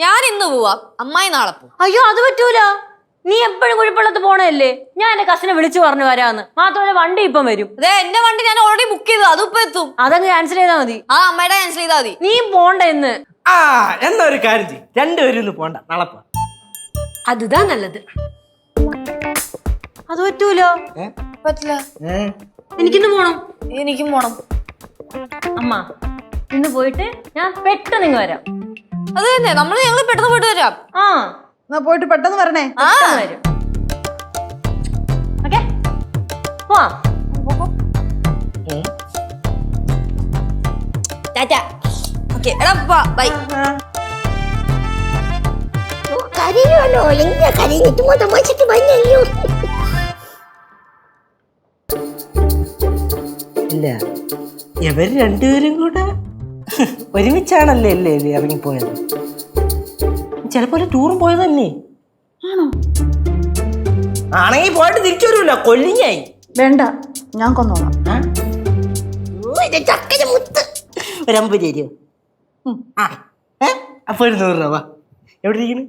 ഞാൻ ഇന്ന് പോവാം, അമ്മായി നാളെ പോവും. അയ്യോ അത് പറ്റൂല. നീ എപ്പോഴും കുഴിപ്പള്ളത്ത് പോണല്ലേ. ഞാൻ എന്റെ കസിനെ വിളിച്ചു പറഞ്ഞു വരാന്ന്. മാത്രമല്ല വണ്ടി ഇപ്പം വരും. അതെ, എന്റെ വണ്ടി ഞാൻ ഓൾറെഡി ബുക്ക് ചെയ്തു, അതും ഇപ്പൊ എത്തും. അതങ്ങ് ക്യാൻസൽ ചെയ്താൽ മതി. ആ അമ്മയുടെ ക്യാൻസൽ ചെയ്താൽ മതി. നീ പോണ്ട ഇന്ന്. എന്നാ ഒരു കാര്യം ചെയ്യും, രണ്ടുപേരും ഇന്ന് പോണ്ട, നാളെ പോ. അതുതാ നല്ലത്. അത് പറ്റൂല. പറ്റില്ല. എനിക്കിന്ന് പോണം. എനിക്കും പോണം. അമ്മ ഇന്ന് പോയിട്ട് ഞാൻ പെട്ടെന്ന് ഇങ്ങ് വരാം. അത് തന്നെ, ഞങ്ങൾ പെട്ടെന്ന് പോയിട്ട് വരാം. ആ എന്നാ പോയിട്ട് പെട്ടെന്ന് വരണേ. വരും. ഓക്കെ പോവാ. ടാറ്റാ. ഓക്കെ, എടാ ബൈ. കരയുമല്ലോ, എങ്ങനെ കരഞ്ഞിട്ട് തമാശക്ക് വന്നല്ലോ. ഇല്ല, ഇവര് രണ്ടുപേരും കൂടെ ഒരുമിച്ചാണല്ലേ അല്ലേ ഇറങ്ങിപ്പോയത്. ചിലപ്പോ ടൂറും പോയത് തന്നെ ആണെങ്കിൽ പോയിട്ട് തിരിച്ചു വരൂല, കൊല്ലിങ്ങായി. വേണ്ട, ഞാൻ കൊന്നോളാം. ഒരു 50 തരുമോ? അപ്പൊ ഒരു 100 രൂപ എവിടെ ഇരിക്കുന്നു?